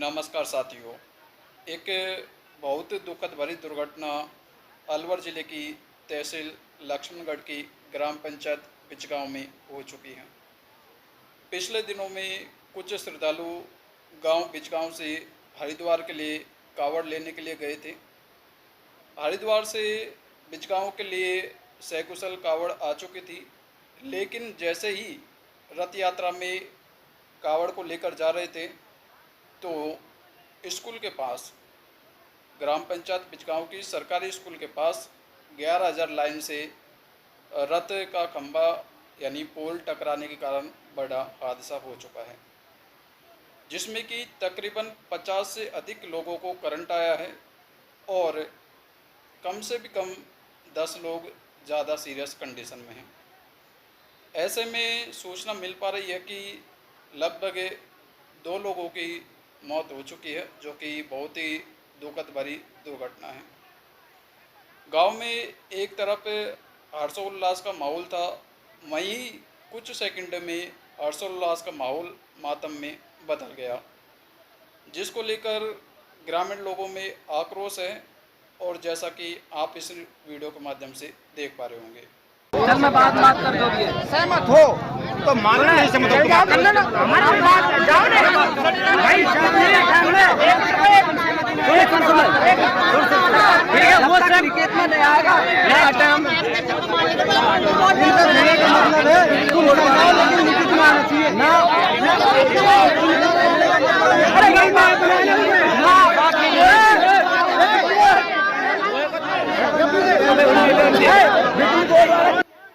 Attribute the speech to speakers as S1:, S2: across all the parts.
S1: नमस्कार साथियों। एक बहुत दुखद भरी दुर्घटना अलवर ज़िले की तहसील लक्ष्मणगढ़ की ग्राम पंचायत बिचगांव में हो चुकी है। पिछले दिनों में कुछ श्रद्धालु गांव बिचगांव से हरिद्वार के लिए कावड़ लेने के लिए गए थे। हरिद्वार से बिचगांव के लिए सकुशल कावड़ आ चुकी थी, लेकिन जैसे ही रथ यात्रा में कावड़ को लेकर जा रहे थे तो स्कूल के पास, ग्राम पंचायत बिचगांव की सरकारी स्कूल के पास 11,000 लाइन से रथ का खंभा यानी पोल टकराने के कारण बड़ा हादसा हो चुका है, जिसमें कि तकरीबन 50 से अधिक लोगों को करंट आया है और कम से भी कम 10 लोग ज़्यादा सीरियस कंडीशन में हैं। ऐसे में सूचना मिल पा रही है कि लगभग 2 लोगों की मौत हो चुकी है, जो कि बहुत ही दुखद भरी दुर्घटना है। गांव में एक तरफ हर्षोल्लास का माहौल था, वहीं कुछ सेकंड में हर्षोल्लास का माहौल मातम में बदल गया, जिसको लेकर ग्रामीण लोगों में आक्रोश है। और जैसा कि आप इस वीडियो के माध्यम से देख पा रहे होंगे।
S2: चल मैं बात कर दो,
S3: सहमत हो तो मानना नहीं, सहमत हो तो कर लेना। हमारी बात जाओ ने भाई, ठीक है, वो सब क्रिकेट में नहीं आएगा ना।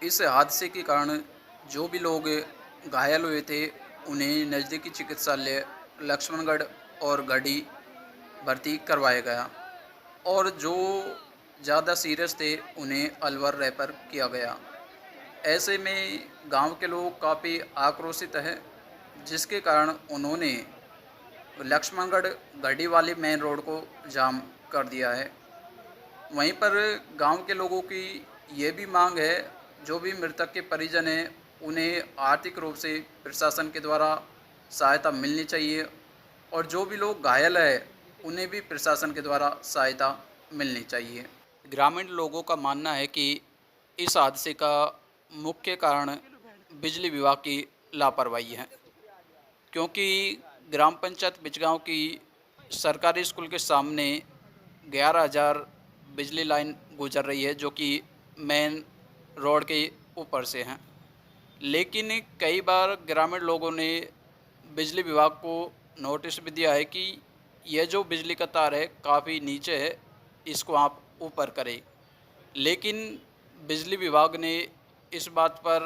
S1: इस हादसे के कारण जो भी लोग घायल हुए थे उन्हें नज़दीकी चिकित्सालय लक्ष्मणगढ़ और गढ़ी भर्ती करवाया गया और जो ज़्यादा सीरियस थे उन्हें अलवर रेफर किया गया। ऐसे में गांव के लोग काफ़ी आक्रोशित हैं, जिसके कारण उन्होंने लक्ष्मणगढ़ गढ़ी वाली मेन रोड को जाम कर दिया है। वहीं पर गांव के लोगों की ये भी मांग है, जो भी मृतक के परिजन हैं उन्हें आर्थिक रूप से प्रशासन के द्वारा सहायता मिलनी चाहिए और जो भी लोग घायल है उन्हें भी प्रशासन के द्वारा सहायता मिलनी चाहिए। ग्रामीण लोगों का मानना है कि इस हादसे का मुख्य कारण बिजली विभाग की लापरवाही है, क्योंकि ग्राम पंचायत बिचगांव की सरकारी स्कूल के सामने 11,000 बिजली लाइन गुजर रही है, जो कि मेन रोड के ऊपर से हैं। लेकिन कई बार ग्रामीण लोगों ने बिजली विभाग को नोटिस भी दिया है कि यह जो बिजली का तार है काफ़ी नीचे है, इसको आप ऊपर करें, लेकिन बिजली विभाग ने इस बात पर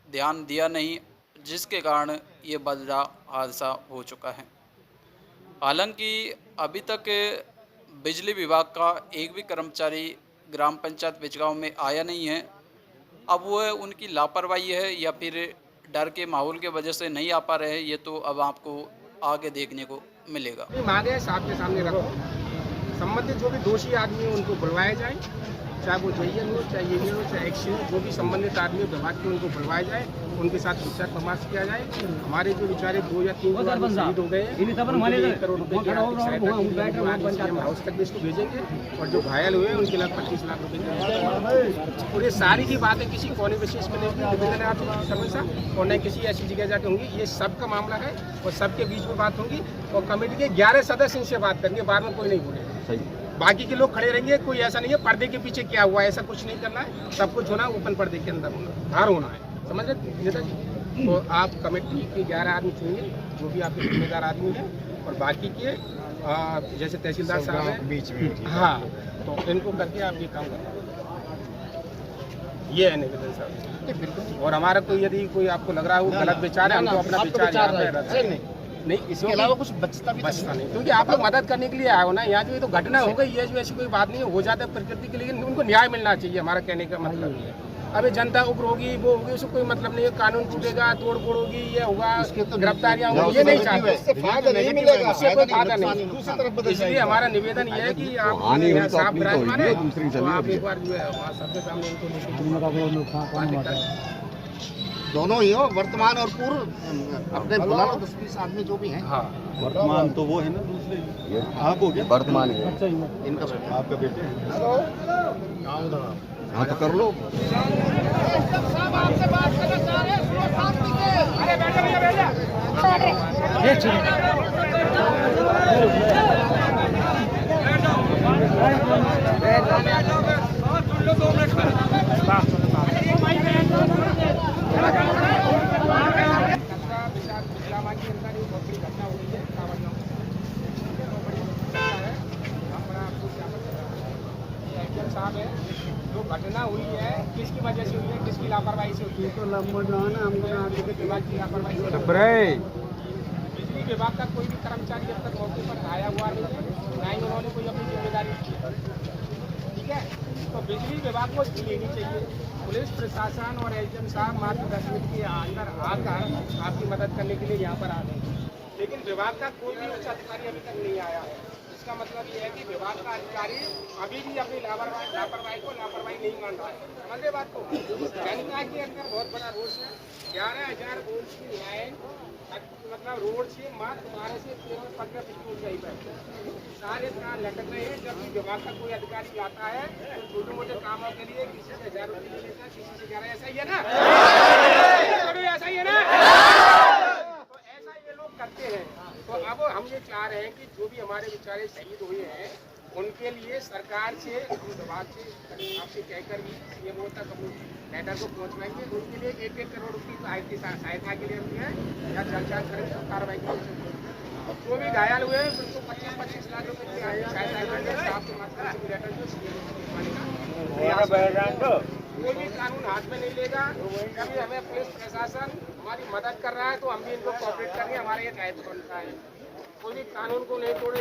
S1: ध्यान दिया नहीं, जिसके कारण ये बड़ा हादसा हो चुका है। हालांकि अभी तक बिजली विभाग का एक भी कर्मचारी ग्राम पंचायत बिचगांव में आया नहीं है। अब वह उनकी लापरवाही है या फिर डर के माहौल के वजह से नहीं आ पा रहे हैं, ये तो अब आपको आगे देखने को मिलेगा।
S3: मांगे साथ के सामने रखो, संबंधित जो भी दोषी आदमी है उनको बुलवाया जाए, चाहे वो जेईएन हो, चाहे ये हो, चाहे एक्शन हो, जो भी संबंधित आदमी विभाग के उनको बुलवाया जाए, उनके साथ विचार परामर्श किया जाए। हमारे जो बेचारे 2 या 3 शहीद हो गए हैं, 1 करोड़ रुपए की आर्थिक सहायता हाउस तक भी इसको भेजेंगे और जो घायल हुए हैं उनके लिए 25 लाख रुपए। और ये सारी की बातें किसी कोने विशेष में नहीं निवेदन है आपसे समस्या, और न किसी ऐसी जगह जाके होंगी। ये सबका मामला है और सबके बीच में बात होगी और कमेटी के 11 सदस्य इनसे बात करेंगे, बाद में कोई नहीं बोलेगा। बाकी के लोग खड़े रहेंगे, कोई ऐसा नहीं है पर्दे के पीछे क्या हुआ, ऐसा कुछ नहीं करना है। सब कुछ होना ओपन पर्दे के अंदर होना, बाहर होना है, समझ रहे नेताजी। तो आप कमेटी के 11 आदमी चुनिए, जो भी आपके जिम्मेदार आदमी हैं, और बाकी के जैसे तहसीलदार साहब हैं बीच में, हाँ, तो इनको करके आप ये काम करें। ये है निवेदन साहब। और हमारा कोई यदि कोई आपको लग रहा है वो गलत विचार है, हमको अपना विचार नहीं, इसके अलावा कुछ बचता नहीं, क्योंकि आप लोग मदद करने के लिए आए हो ना। यहाँ जो तो घटना हो गई है, जो ऐसी कोई बात नहीं है, हो जाता है प्रकृति के लिए, उनको न्याय मिलना चाहिए। हमारा कहने का मतलब ये है। अभी जनता उग्र होगी, वो होगी, उसको कोई मतलब नहीं है। कानून टूटेगा, तोड़ फोड़ होगी, ये होगा, गिरफ्तारियां होंगी, ये नहीं चाहते, उससे फायदा नहीं मिलेगा, उससे कोई फायदा नहीं। इसलिए हमारा निवेदन ये है कि आप साफ विराजमान है, आप एक बार जो है सबके सामने उनको
S4: दोनों ही हो, वर्तमान और पूर्व। अपने बुला लो 10-20 आदमी जो भी हैं।
S3: हाँ
S5: वर्तमान तो वो है ना दूसरे, आप हो क्या?
S4: वर्तमान है इनका बेटा,
S5: आपका बेटे है।
S4: हाँ तो कर लो।
S3: अरे बैठो भैया बैठो। साहब है, जो घटना हुई है किसकी वजह से हुई है, किसकी लापरवाही से हुई है? तो विभाग की लापरवाही से। बिजली विभाग का कोई भी कर्मचारी अब तक मौके पर आया हुआ नहीं है, ना ही उन्होंने कोई अपनी जिम्मेदारी की है। ठीक है, तो बिजली विभाग को इसकी लेनी चाहिए। पुलिस प्रशासन और एसडीएम साहब मात्र 10 मिनट के अंदर आकर आपकी मदद करने के लिए यहाँ पर आ गए, लेकिन विभाग का कोई भी उच्च अधिकारी अभी तक नहीं आया है। इसका मतलब ये है कि विभाग का अधिकारी अभी भी अपनी लापरवाही को लापरवाही नहीं मान रहा है। समझे बात को? जनता के अंदर बहुत बड़ा रोष है। 11,000 वोल्ट की लाइन मतलब रोड से मात्र 12 से 13-15 फीट की ऊंचाई पर सारे प्राण लटक रहे हैं। जब भी विभाग का कोई अधिकारी आता है तो छोटे मोटे कामों के लिए किसी से 1000 रुपये ले लेता है, किसी से 11। ऐसा ही है ना? ऐसा ही है ना? तो ऐसा ये लोग करते हैं। तो अब हम ये चाह रहे हैं कि जो भी हमारे बेचारे शहीद हुए हैं उनके लिए सरकार से, हम विभाग से आपसे कहकर भी सीएमओ तक हम लेटर को पहुंचवाएंगे। उनके लिए 1-1 करोड़ रुपये सहायता के लिए हमने या चर्चा करेंगे तो कार्रवाई करेंगे। जो भी घायल हुए हैं उनको 25-25 लाख रुपये की सहायता करेंगे। आपके माध्यम से लेटर जो सीएमओ को भिजवाने का कोई भी कानून हाथ में नहीं लेगा। कभी हमें पुलिस प्रशासन हमारी मदद कर रहा है तो हम भी इनको कोऑपरेट करेंगे। हमारा ये दायित्व बनता है, कोई भी कानून को नहीं तोड़े।